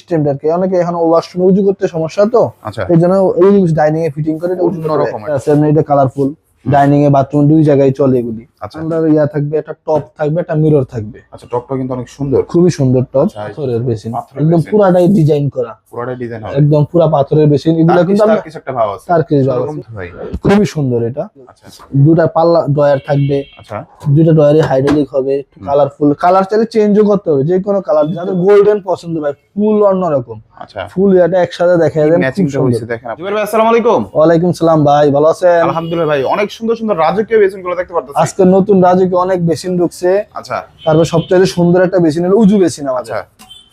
সিস্টেমটা কি অনেকে এখন ওয়াশরুমে উজু করতে সমস্যা তো, আচ্ছা এই জন্য এই ডাইনিং এ ফিটিং করে অন্যরকম আছে। এটা কালারফুল ডাইনিং এ বাথরুম দুই জায়গায় চলে এগুলি। আচ্ছা আমরা ইয়া থাকবে, একটা টপ থাকবে, একটা মিরর থাকবে। আচ্ছা টপটা কিন্তু অনেক সুন্দর, খুবই সুন্দর টপ, আচ্ছা, পাথরের বেসিন, পাথরের একদম বেসিন। পুরাটাই ডিজাইন করা, পুরোটাই ডিজাইন হবে, একদম পুরা পাথরের বেসিন। এগুলো কিন্তু আমরা কিছু একটা ভাব আছে, তারকিস ভাব সেরকম আছে। তো ভাই। খুবই সুন্দর এটা। আচ্ছা দুটা পাল্লা ডয়ার থাকবে, আচ্ছা দুইটা ডয়ারে হাইড্রোলিক হবে, কালারফুল। কালার চাইলে চেঞ্জও করতে হবে, যে কোনো কালার। যাদের গোল্ডেন পছন্দ ভাই, ফুল অন্যরকম, আচ্ছা ফুল এটা একসাথে দেখা যায়, খুব ম্যাচিংটা হইছে সুন্দর। দেখেন। জুবের ভাই আসসালামু আলাইকুম। ওয়ালাইকুম সালাম ভাই, ভালো আছেন? আলহামদুলিল্লাহ ভাই, অনেক সুন্দর সুন্দর রাজকীয় বেসিনগুলো দেখতে পারতেছি। আজকে নতুন রাজুকে অনেক বেসিন ঢুকছে। আচ্ছা তারপর সবচেয়ে সুন্দর একটা বেসিন হলো উজু বেসিন আমাদের, আচ্ছা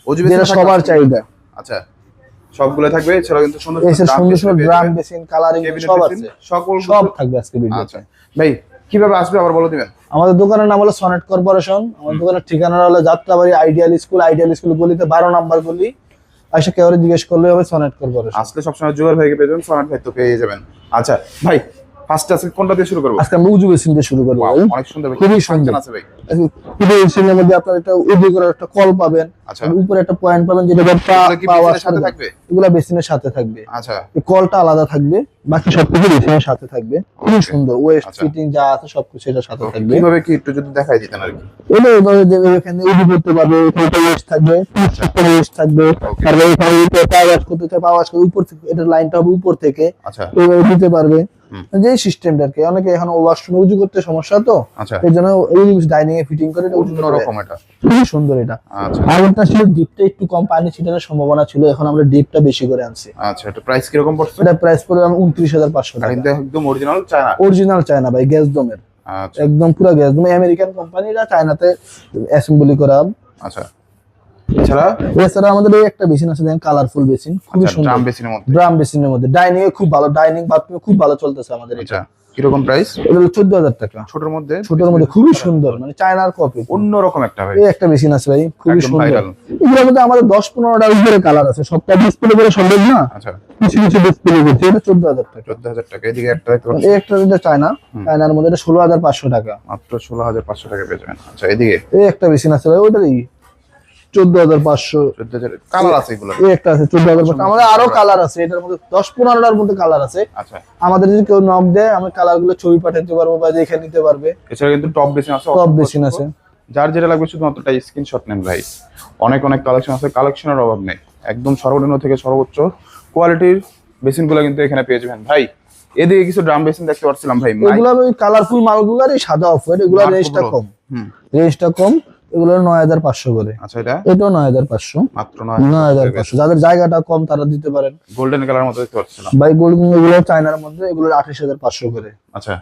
ওজি যেটা বেসিন সবার চাহিদা। আচ্ছা সবগুলো থাকবে, এছাড়া কিন্তু সুন্দর এসে সুন্দর সুন্দর ড্রাম বেসিন, কালারিং সব আছে, সকল সব থাকবে আজকে ভিডিওতে। আচ্ছা ভাই কিভাবে আসবে আবার বলে দিবেন। আমাদের দোকানের নাম হলো সনেট কর্পোরেশন। আমাদের দোকানের ঠিকানা হলো যাত্রাবাড়ি আইডিয়াল স্কুল গলিতে 12 নম্বর গলি। আইসা কেউ জিজ্ঞেস করলে হবে সনেট কর্পোরেশন। আসলে সবসময় জুবের ভাইকে পেয়ে যাবেন, সোনার ভাই তো পেয়ে যাবেন। আচ্ছা ভাই ফার্স্ট আছে কোনটা দিয়ে শুরু করব? আজকে আমরা উজু বেসিন দিয়ে শুরু করবো। Wow, অনেক সুন্দর ভাই, খুবই ফাংশন সুন্দর আছে ভাই। উজু বেসিনের মধ্যে আপনার একটা উজু করার একটা কল পাবেন, আচ্ছা আর উপরে একটা পয়েন্ট পাবেন, যেটা এগুলো কি পাওয়ার বেসিনের সাথে থাকবে? এগুলা বেসিনের সাথে থাকবে। আচ্ছা এই কলটা আলাদা থাকবে, বাকি সবকিছু বেসিনের সাথে থাকবে। খুবই সুন্দর, ওয়েস্ট আচ্ছা। ফিটিং যা আছে সবকিছু এটার সাথে থাকবে। কিভাবে কি একটু যদি দেখাই দিতেন আর কি। এভাবে যে এখানে উজু করতে পারবে, এখানে ওয়েস্ট থাকবে, ওয়েস্ট থাকবে। তারপরে এখানে পাওয়ার করতে চাই, পাওয়ার করে উপর থেকে, এটা লাইনটা হবে উপর থেকে, আচ্ছা এইভাবে দিতে পারবে। যে সিস্টেমটা আর কি অনেকে এখন ওয়াশরুমে উজু করতে সমস্যা তো, আচ্ছা এই জন্য এই ডাইনিং এ ফিটিং করে অন্যরকম এটা। খুবই সুন্দর এটা। আচ্ছা আর এটা ছিল ডিপটা একটু কম পানি ছিটানোর সম্ভাবনা ছিল, এখন আমরা ডিপটা বেশি করে আনছি। আচ্ছা এটা প্রাইস কি রকম পড়ছে? এটা প্রাইস পড়বে 29,500 আর টাকা। কিন্তু একদম অরিজিনাল চায়না। অরিজিনাল চায়না ভাই, গ্যাস দমের, আচ্ছা একদম পুরো গ্যাস দম। আমেরিকান কোম্পানিরা চায়নাতে অ্যাসেম্বলি করা। আচ্ছা এছাড়া এছাড়া আমাদের এই একটা বেসিন আছে, দেখেন কালারফুল বেসিন, খুবই সুন্দর। ড্রাম বেসিনের মধ্যে, ড্রাম বেসিনের মধ্যে ডাইনিং এ খুব ভালো, ডাইনিং বাথরুমে খুব ভালো চলতেছে আমাদের এটা। আচ্ছা কি রকম প্রাইস? এটা হলো 14,000 টাকা। ছোটর মধ্যে, ছোটর মধ্যে খুবই সুন্দর, মানে চায়নার কপি। অন্যরকম একটা ভাই, এই একটা বেসিন আছে ভাই, খুবই একদম সুন্দর। viral। এগুলোর মধ্যে আমাদের 10-15টা উপরে কালার আছে, সবটা ডিসপ্লে করে সম্ভব না, আচ্ছা কিছু কিছু ডিসপ্লে করছে। এটা 14,000 টাকা। 14,000 টাকা। এদিকে একটা দেখতে পাচ্ছি, এই একটা এটা চায়না, চায়নার মধ্যে এটা 16,500 টাকা। মাত্র 16,500 টাকা পেয়ে যাবেন। আচ্ছা এদিকে এই একটা বেসিন আছে ভাই, ওইটারই 14,500। 14,000 কালার আছে এগুলো। এই একটা আছে 14,500। আমাদের আরো কালার আছে, এটার মধ্যে 10-15টার মধ্যে কালার আছে। আচ্ছা আমাদের যদি কেউ নক দেয়, আমরা কালার গুলো ছবি পাঠাতে পারবো বা দেখে নিতে পারবে। এছাড়া কিন্তু টপ বেসিন আছে, টপ বেসিন আছে। যার যেটা লাগবে শুধুমাত্র একটা স্ক্রিনশট নেন ভাই। অনেক অনেক কালেকশন আছে, কালেকশনের অভাব নেই। একদম সর্বনিম্ন থেকে সর্বোচ্চ কোয়ালিটির বেসিনগুলো কিন্তু এখানে পেয়ে যাবেন ভাই। এদিকে কিছু ড্রাম বেসিন দেখতে পাচ্ছিলাম ভাই। এগুলো ওই কালারফুল মালগুলারই সাদা অফার, এগুলো রেঞ্জটা কম। রেঞ্জটা কম, এগুলো 9,500 করে। আচ্ছা এটা এটাও 9,500, মাত্র 9,500। যাদের জায়গাটা কম তারা দিতে পারেন। গোল্ডেন কালার মতো দেখতে পাচ্ছিলাম ভাই গোল্ড এগুলো চায়নার মধ্যে, এগুলো 28,500 করে। আচ্ছা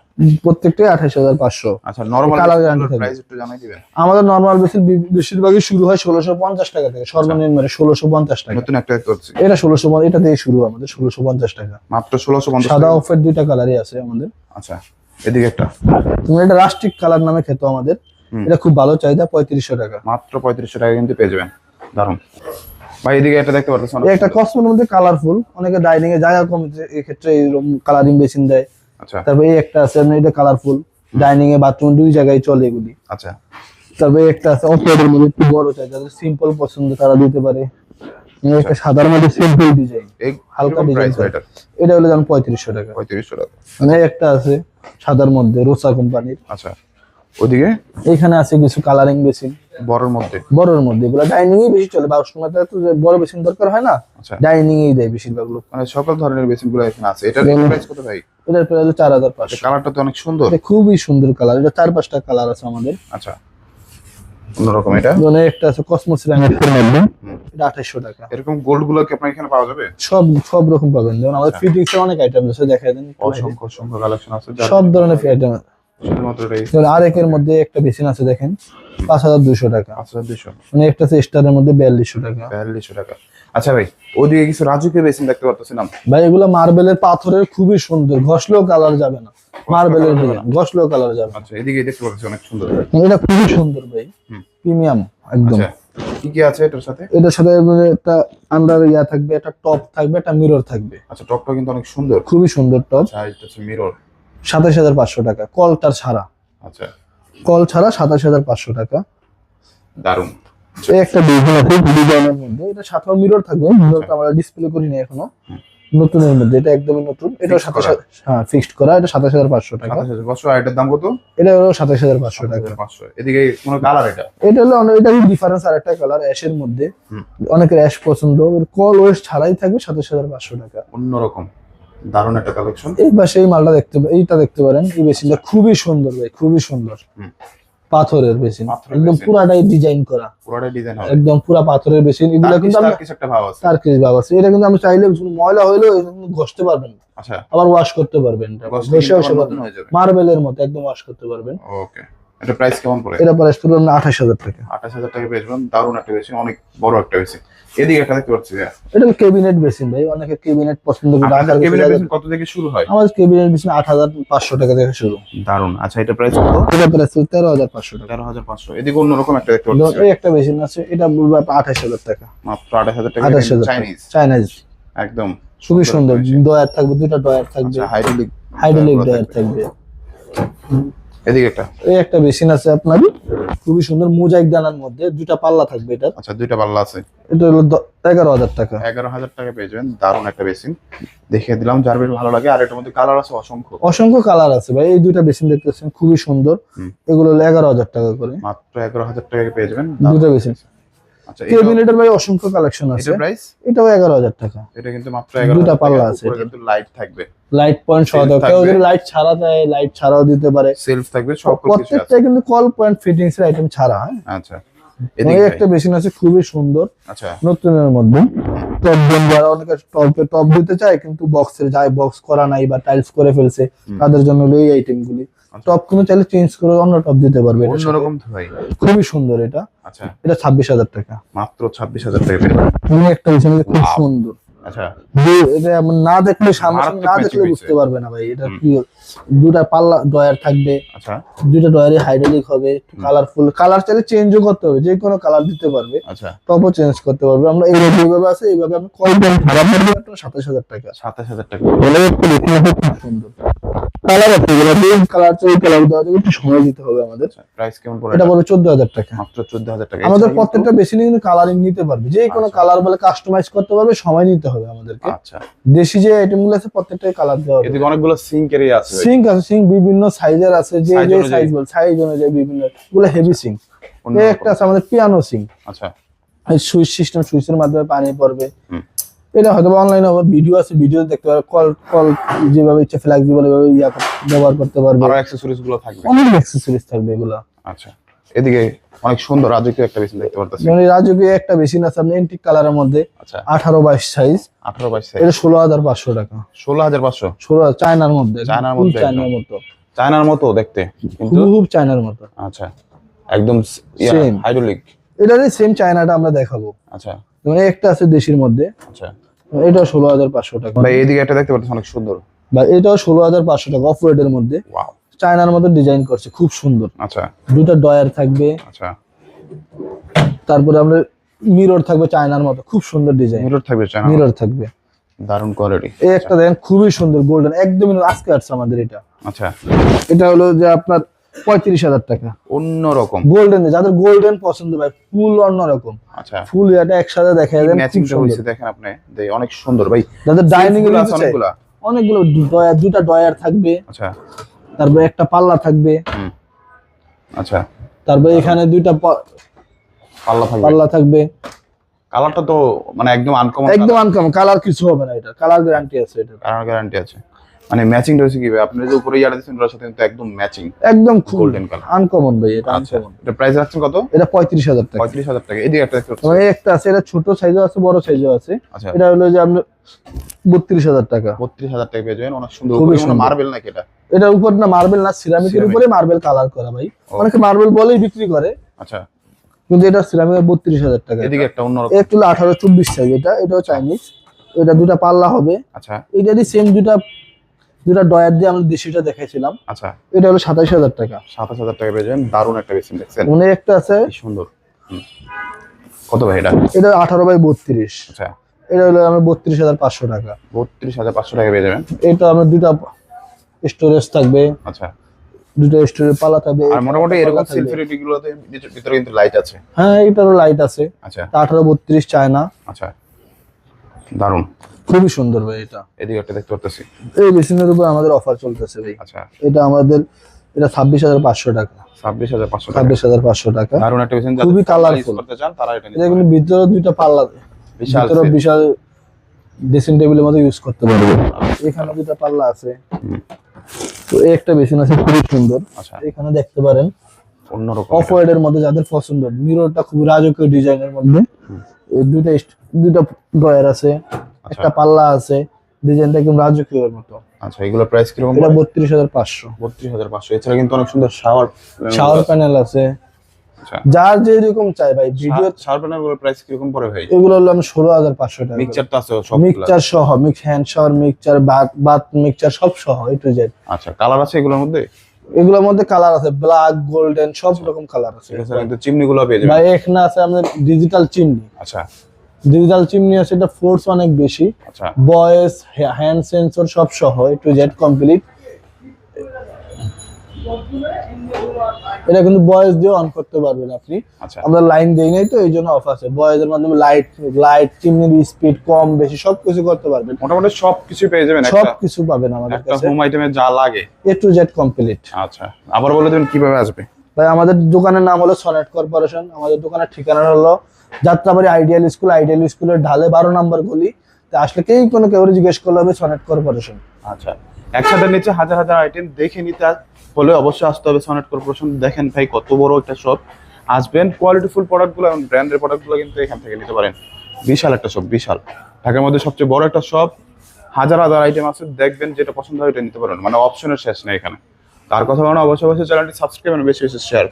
প্রত্যেকটাই 28,500। আচ্ছা নরমাল কালার গ্যারান্টি থাকবে। প্রাইস একটু জানাই দিবেন। আমাদের নরমাল বেসিন বেশিরভাগই শুরু হয় 1,650 টাকা থেকে, সর্বনিম্ন 1,650 টাকা। নতুন একটা দেখতে পাচ্ছি, এটা 1,650, এটা দিয়ে শুরু আমাদের 1,650 টাকা। মাত্র 1650 সাদা টাকা। অফের দুইটা কালারই আছে আমাদের। আচ্ছা এদিকে একটা, তুমি এটা রাস্টিক কালার নামে খেতো আমাদের, এটা খুব ভালো চাহিদা, 3,500 টাকা। মাত্র 3500 টাকা কিন্তু পেয়ে যাবেন। দারুন ভাই। এদিকে এটা দেখতে পাচ্ছেন, এই একটা কসমোর মধ্যে কালারফুল, অনেকে ডাইনিং এ জায়গা কম, এই ক্ষেত্রে এরকম কালারিং বেসিন দেয়। আচ্ছা তারপরে এই একটা আছে, এটা কালারফুল, ডাইনিং এ বাথরুম দুই জায়গায় চলে এগুলি। আচ্ছা তারপরে একটা আছে অফের মধ্যে, একটু বড় চাই, যাদের সিম্পল পছন্দ তারা দিতে পারে। একটা সাদার মধ্যে সিম্পল ডিজাইন, এই হালকা ডিজাইন। প্রাইস এটা এটা হলো যেমন 3500 টাকা। 3500 টাকা। মানে একটা আছে সাদার মধ্যে, রোসা কোম্পানির। আচ্ছা ওদিকে এখানে আছে কিছু কালারিং বেসিন বড়র মধ্যে, বড়র মধ্যে, এগুলো ডাইনিং এ বেশি চলে। বাথরুমে তো বড় বেসিন দরকার হয় না, আচ্ছা ডাইনিং এই দেয় বেশিরভাগ লোক। মানে সকল ধরনের বেসিন গুলো এখানে আছে। এটার প্রাইস কত ভাই? এটার প্রাইস 4,500। কালারটা তো অনেক সুন্দর, এটা খুবই সুন্দর কালার, এটা 4-5টা কালার আছে আমাদের। আচ্ছা অন্যরকম এটা। মানে একটা আছে কসমো সিরামিক্স এর মধ্যে, এটা 2800 টাকা। এরকম গোল্ড গুলো কি আপনার এখানে পাওয়া যাবে? সব রকম পাবেন, যেমন আমাদের ফিটিংস এর অনেক আইটেম আছে, দেখাই দেন। অসংখ্য অসংখ্য কালেকশন আছে, সব ধরনের আইটেম। শুধুমাত্র এটাই যেমন আরেকের মধ্যে একটা বেসিন আছে, দেখেন 5,200 টাকা। 5200, মানে একটা আছে স্টারের মধ্যে 4,200 টাকা। 4200 টাকা। আচ্ছা ভাই ওদিকে কিছু রাজুকের বেসিন দেখতে পাচ্ছিলাম ভাই এগুলো মার্বেলের পাথরের, খুবই সুন্দর, ঘষলেও কালার যাবে না। মার্বেলের ডিজাইন, ঘষলেও কালার যাবে না। আচ্ছা এদিকে দেখতে পাচ্ছি অনেক সুন্দর, এটা খুবই সুন্দর ভাই, প্রিমিয়াম একদম। আচ্ছা কি কি আছে এটার সাথে? এটার সাথে মানে একটা আন্ডার ইয়া থাকবে, একটা টপ থাকবে, একটা মিরর থাকবে। আচ্ছা টপটা কিন্তু অনেক সুন্দর, খুবই সুন্দর টপ। আচ্ছা এটা হচ্ছে মিরর। 27,500 টাকা, কলটার ছাড়া। আচ্ছা কল ছাড়া 27,500 টাকা। দারুন। এই একটা বেসিন আছে ডিজাইনের মধ্যে, এটা সাথে মিরর থাকবে, মিররটা আমরা ডিসপ্লে করি না এখনো, নতুনের মধ্যে, এটা একদমই নতুন, এটা Fixed সাথে করা। হ্যাঁ ফিক্সড করা, এটা 27500 টাকা, 27500। আর এটার দাম কত? এটা হলো 27500 টাকা। 500। এদিকে কোনো কালার এটা? এটা হলো এটা ডিফারেন্স, আর একটা কালার অ্যাশের মধ্যে, হুম। অনেকের অ্যাশ পছন্দ, কল ওয়েস ছাড়াই থাকবে 27500 টাকা। অন্যরকম দারুণ একটা কালেকশন। এই পাশে এই মালটা এইটা দেখতে পারেন, এই বেসিনটা খুবই সুন্দর ভাই, খুবই সুন্দর, হুম। পাথরের বেসিন, পাথরের একদম বেসিন। পুরাটাই ডিজাইন করা, পুরোটা ডিজাইন হবে। একদম পুরা পাথরের বেসিন, এগুলো কিন্তু আমরা কিছু একটা ভাব আছে। তার কিছু ভাব আছে, এটা কিন্তু আমি চাইলে ময়লা হইলেও ঘষতে পারবেন, আচ্ছা, আবার ওয়াশ করতে পারবেন, ঘষলে কিন্তু আবার নতুন হয়ে যাবে। মার্বেলের মতো একদম ওয়াশ করতে পারবেন। ওকে, এটা প্রাইস কেমন পড়ে? এটা প্রাইস পড়বে 28000 টাকা। 28000 টাকা পেয়ে যাবেন। দারুণ একটা বেসিন, অনেক বড় একটা বেসিন। এদিকে একটা দেখতে পাচ্ছি যে এটা ক্যাবিনেট বেসিন ভাই, অনেকে ক্যাবিনেট পছন্দ করে, ঢাকার কেবিনেট বেসিন কত থেকে শুরু হয়? আমাদের ক্যাবিনেট বেসিন 8500 টাকা থেকে শুরু। দারুণ। আচ্ছা, এটা প্রাইস কত? এটা প্রাইস 13500 টাকা। 13500। এদিকে অন্যরকম একটা দেখতে যেমন পাচ্ছি, এই একটা বেসিন আছে, এটা বলবো 28000 টাকা। মাত্র 28000 টাকা। 28000 চাইনিজ চাইনিজ, একদম খুবই সুন্দর, ডয়ার থাকবে, দুটো ডয়ার থাকবে, আচ্ছা, হাইড্রোলিক হাইড্রোলিক ডয়ার থাকবে। এদিকে একটা, এই একটা বেসিন আছে আপনার, খুবই সুন্দর, মোজাইক দানার মধ্যে, দুটো পাল্লা থাকবে এটা, আচ্ছা দুইটা পাল্লা আছে। এটা হলো 11000 টাকা। 11000 টাকা পেয়ে যাবেন। দারুণ একটা বেসিন দেখিয়ে দিলাম, যার বেশ ভালো লাগে। আর এটার মধ্যে কালার আছে অসংখ্য, অসংখ্য কালার আছে ভাই, এই দুইটা বেসিন দেখতেছেন খুবই সুন্দর, হুম। এগুলো হলো 11000 টাকা করে, মাত্র 11000 টাকা পেয়ে যাবেন দুটো বেসিন। আচ্ছা, ক্যাবিনেটের ভাই অসংখ্য কালেকশন আছে, এটা প্রাইস? এটাও 11000 টাকা। এটা কিন্তু মাত্র 11000 দুটা টাকা। পাল্লা আছে উপরে এটা। কিন্তু লাইট থাকবে, লাইট পয়েন্ট সহ Self দাও, কেউ থাকবে। যদি লাইট ছাড়া চায় লাইট ছাড়াও দিতে পারে, সেলফ থাকবে, সব কিছু আছে। প্রত্যেকটা কিন্তু কল পয়েন্ট ফিটিংস এর আইটেম ছাড়া। হ্যাঁ, আচ্ছা, এই এদিকে একটা বেসিন আছে খুবই সুন্দর, আচ্ছা, নতুনের মধ্যে, টপ দেন, যারা অনেকে টপ দিতে চায় কিন্তু বক্সের যায়, বক্স করা নাই বা টাইলস করে ফেলছে, তাদের জন্য হলো এই আইটেম গুলি। টপ কোনো চাইলে চেঞ্জ করে অন্য টপ দিতে পারবে, এটার সাথে। অন্যরকম তো ভাই। খুবই সুন্দর এটা, আচ্ছা, এটা 26000 টাকা। মাত্র 26000 টাকা পেয়ে যাবেন। এই একটা বেসিন আছে খুব সুন্দর, আচ্ছা, এটা এমন না দেখলে সামনে মারাত্মক না matching দেখলে হয়েছে। বুঝতে পারবে না ভাই, এটা কি, দুটা পাল্লা ডয়ার থাকবে, আচ্ছা, দুইটা ডয়ারে হাইড্রোলিক হবে, কালারফুল, কালার চাইলে চেঞ্জও করতে হবে, যে কোনো কালার দিতে পারবে, আচ্ছা, টপও চেঞ্জ করতে পারবে। আমরা এইভাবে আছে, এইভাবে আপনি কল দেন, খারাপ না দিলে আপনার 27000 টাকা। 27000 টাকা। বলে একটু দেখুন, খুব সুন্দর কালার আছে, এগুলো এই কালার চাই, কালার দেওয়া যাবে, একটু সময় দিতে হবে আমাদের। প্রাইস কেমন পড়ে? এটা বলে 14000 টাকা। মাত্র 14000 টাকা। আমাদের এছাড়া কিন্তু- প্রত্যেকটা বেসিনে কিন্তু কালারিং নিতে পারবে, যে কোনো আচ্ছা। কালার বলে কাস্টমাইজ করতে পারবে, সময় নিতে হবে আমাদেরকে। আচ্ছা, দেশি যে আইটেমগুলো আছে প্রত্যেকটাই কালার দেওয়া হবে। এদিকে অনেকগুলো সিঙ্ক এরিয়া আছে ভাই। সিঙ্ক আছে, সিঙ্ক বিভিন্ন সাইজের আছে, যে Size যে অনুযায়ী। সাইজ বল, সাইজ অনুযায়ী বিভিন্ন, এগুলো হেভি সিঙ্ক। অন্য এই রকম। একটা আছে আমাদের পিয়ানো সিঙ্ক, আচ্ছা, এই সুইচ সিস্টেম, সুইচের মাধ্যমে পানি পড়বে। হুম। এটা হয়তো অনলাইনে ভিডিও আছে, ভিডিও দেখতে পারবে, কল কল যেভাবে ইচ্ছা ফ্লেক্সিবল এভাবে ব্যবহার করতে পারবে, আরো অ্যাকসেসরিজ গুলো থাকবে। অনেক অ্যাক্সেসরিজ থাকবে এগুলা। আচ্ছা, এদিকে অনেক সুন্দর রাজকীয় একটা বেসিন দেখতে পারতেছি। যেমন এই রাজকীয় একটা বেসিন আছে আপনার এন্টিক কালারের মধ্যে, আচ্ছা, 18/22 সাইজ, 18/22 সাইজ। এটা 16500 টাকা। 16500। 16 চায়নার মধ্যে, চায়নার ফুল মধ্যে চায়নার মতো, চায়নার মতো দেখতে কিন্তু। খুব চায়নার মতো। আচ্ছা, একদম Same. হাইড্রোলিক। এটারই সেম চায়নাটা আমরা দেখাবো। আচ্ছা, যেমন এই একটা আছে দেশির মধ্যে, আচ্ছা এটা 16500 টাকা। ভাই, এদিকে একটা দেখতে পাচ্ছেন অনেক সুন্দর। বা এটাও 16500 টাকা, অফ রোডের মধ্যে, ওয়াও। চায়নার মধ্যে ডিজাইন করছে, খুব সুন্দর, আচ্ছা, দুটো ডয়ার থাকবে, আচ্ছা, তারপরে আমরা মিরর থাকবে চায়নার মতো, খুব সুন্দর ডিজাইন, মিরর থাকবে চায়না, মিরর থাকবে। দারুণ কোয়ালিটি। এই একটা দেখেন খুবই সুন্দর গোল্ডেন, একদমই আজকে আসছে আমাদের এটা। আচ্ছা, এটা হলো যে আপনার 35000 টাকা, অন্যরকম। গোল্ডেন, যাদের গোল্ডেন পছন্দ ভাই, ফুল অন্যরকম, আচ্ছা, ফুল এটা একসাথে দেখা যায়, খুব ম্যাচিংটা সুন্দর। হইছে দেখেন আপনি, অনেক সুন্দর ভাই। যাদের ডাইনিং এ গুলো নিতে আছে চায়, অনেকগুলা। অনেকগুলো ডয়ার, দুটা ডয়ার থাকবে, আচ্ছা, তারপরে একটা পাল্লা থাকবে, হুম, আচ্ছা, তারপরে এখানে দুইটা পাল্লা থাকবে। পাল্লা থাকবে, কালারটা তো মানে একদম আনকমন, একদম আনকমন, কালার কিছু হবে না, এটা কালার গ্যারান্টি আছে, এটা কালার গ্যারান্টি আছে। মানে ম্যাচিং রয়েছে কি ভাই, আপনি যে উপরে ইয়াটা দিচ্ছেন ওটার সাথে কিন্তু একদম ম্যাচিং একদম গোল্ডেন কালার। আনকমন ভাই, এটা আচ্ছা, আনকমন। এটা প্রাইস রাখছেন কত? এটা 35000 টাকা। 35000 টাকা। এদিকে একটা দেখতে পাচ্ছি। মানে একটা আছে, এটা ছোট সাইজও আছে, বড় সাইজও আছে, আচ্ছা, এটা হলো যে আপনি 32000 টাকা। 32000 টাকা পেয়ে যাবেন। অনেক সুন্দর, খুবই উপরে কোনো সুন্দর। মার্বেল নাকি এটা? এটার উপর না মার্বেল না, সিরামিকের Ceramic। উপরে মার্বেল কালার করা ভাই, ও। অনেকে মার্বেল বলেই বিক্রি করে, আচ্ছা, কিন্তু এটা সিরামিকের 32000 টাকা। এদিকে একটা অন্যরকম। একটু 18-24 সাইজ, এটাও চাইনিজ, এটা দুটা পাল্লা হবে, আচ্ছা, এটারই সেম দুটা ডয়ার দিয়ে আমরা দেশিটা দেখাইছিলাম, আচ্ছা, এটা হলো 27000 টাকা। 27000 টাকা পেয়ে যাবেন। দারুণ একটা বেসিন দেখছেন, মনে একটা আছে, কি সুন্দর। হুম। কত ভাই এটা? এটা 18/32, আচ্ছা, এটা হলো আমার 32500 টাকা। 32500 টাকা পেয়ে যাবেন। এটা আমার দুটা স্টোরেজ থাকবে, আচ্ছা, দুটো স্টোরেজ পাল্লা থাকবে। আর মোটামুটি এরকম পাল্লা থাকবে। সিলভারিটি গুলোতে ভিতরে কিন্তু লাইট আছে। হ্যাঁ এটারও লাইট আছে। আচ্ছা 1832 চায়না। আচ্ছা দারুন, খুবই সুন্দর ভাই এটা। এদিকে একটা দেখতে পারতেছি। এই বেসিনের উপর আমাদের অফার চলতেছে ভাই। আচ্ছা এটা আমাদের এটা 26,500 টাকা। 26,500 টাকা। 26,500 টাকা। দারুন একটা বেসিন, খুবই কালারফুল কালারফুল করতে চান তারা এটা নিতে এটা পারেন। কিন্তু ভিতরে দুইটা পাল্লা, বিশাল ভিতরে set। বিশাল ড্রেসিং টেবিলের মধ্যে ইউজ করতে পারবে। এখানে দুইটা পাল্লা আছে। তো এই একটা বেসিন আছে খুবই সুন্দর। আচ্ছা এখানে দেখতে পারেন অন্যরকম অফ হোয়াইট এর মধ্যে যাদের পছন্দ, মিররটা খুব রাজকীয় ডিজাইনের মধ্যে। এই দুইটা ড্রয়ার আছে, একটা পাল্লা আছে, ডিজাইনটা একদম রাজকীয় এর মতো। আচ্ছা এগুলো প্রাইস কিরকম? এটা 32,500। 32,500। এছাড়া কিন্তু অনেক সুন্দর শাওয়ার প্যানেল আছে। আচ্ছা যার যেরকম চাই ভাই। ভিডিও শাওয়ার প্যানেল গুলোর প্রাইস কিরকম পড়ে ভাই? এগুলো হলো আমি 16,500 টাকা। মিক্সচার তো আছে সব? মিক্সচার সহ, hand shower mixture, bath mixture সব সহ এ টু জেড। আচ্ছা কালার আছে এগুলোর মধ্যে? এগুলোর মধ্যে কালার আছে ব্ল্যাক, গোল্ডেন, সব রকম কালার আছে। এছাড়া কিন্তু চিমনি গুলো পেয়ে যাবেন। ভাই এখানে আছে আমাদের ডিজিটাল চিমনি। আচ্ছা ডিজিটাল চিমনি আছে, এটা ফোর্স অনেক বেশি, আচ্ছা ভয়েস, হ্যান্ড সেন্সর সব সহ এ টু জেড কমপ্লিট। এটা কিন্তু ভয়েস দিয়ে অন করতে পারবেন আপনি। আচ্ছা আমরা লাইন দেই নাই তো এই জন্য অফ আছে। ভয়েসের মাধ্যমে লাইট চিমনির স্পিড কম বেশি সবকিছু করতে পারবেন। মোটামুটি সবকিছু পেয়ে যাবেন। সবকিছু পাবেন আমাদের একটা কাছে, হোম আইটেমে যা লাগে এ টু জেড কমপ্লিট। আচ্ছা আবার বলে দেবেন কিভাবে আসবে? ভাই আমাদের দোকানের নাম হলো সনেট কর্পোরেশন। আমাদের দোকানের ঠিকানা হলো যাত্রাবাড়ি আইডিয়াল স্কুল। আইডিয়াল স্কুলের ঢালে 12 নম্বর গলি। তা আসলে কেউ জিজ্ঞেস করলে হবে সনেট কর্পোরেশন। আচ্ছা একসাথে নিচে হাজার হাজার আইটেম দেখে নিতে হলে অবশ্যই আসতে হবে সনেট কর্পোরেশন। দেখেন ভাই কত বড় একটা শপ। আসবেন, কোয়ালিটিফুল প্রোডাক্টগুলো এবং ব্র্যান্ডের প্রোডাক্টগুলো কিন্তু এখান থেকে নিতে পারেন। বিশাল একটা শপ, বিশাল। ঢাকার মধ্যে সবচেয়ে বড় একটা শপ। হাজার হাজার আইটেম আছে, দেখবেন যেটা পছন্দ হয় এটা নিতে পারেন। মানে অপশনের শেষ নেই এখানে। তার কথা বলা অবশ্যই চ্যানেলটি সাবস্ক্রাইব এবং বেশি বেশি শেয়ার।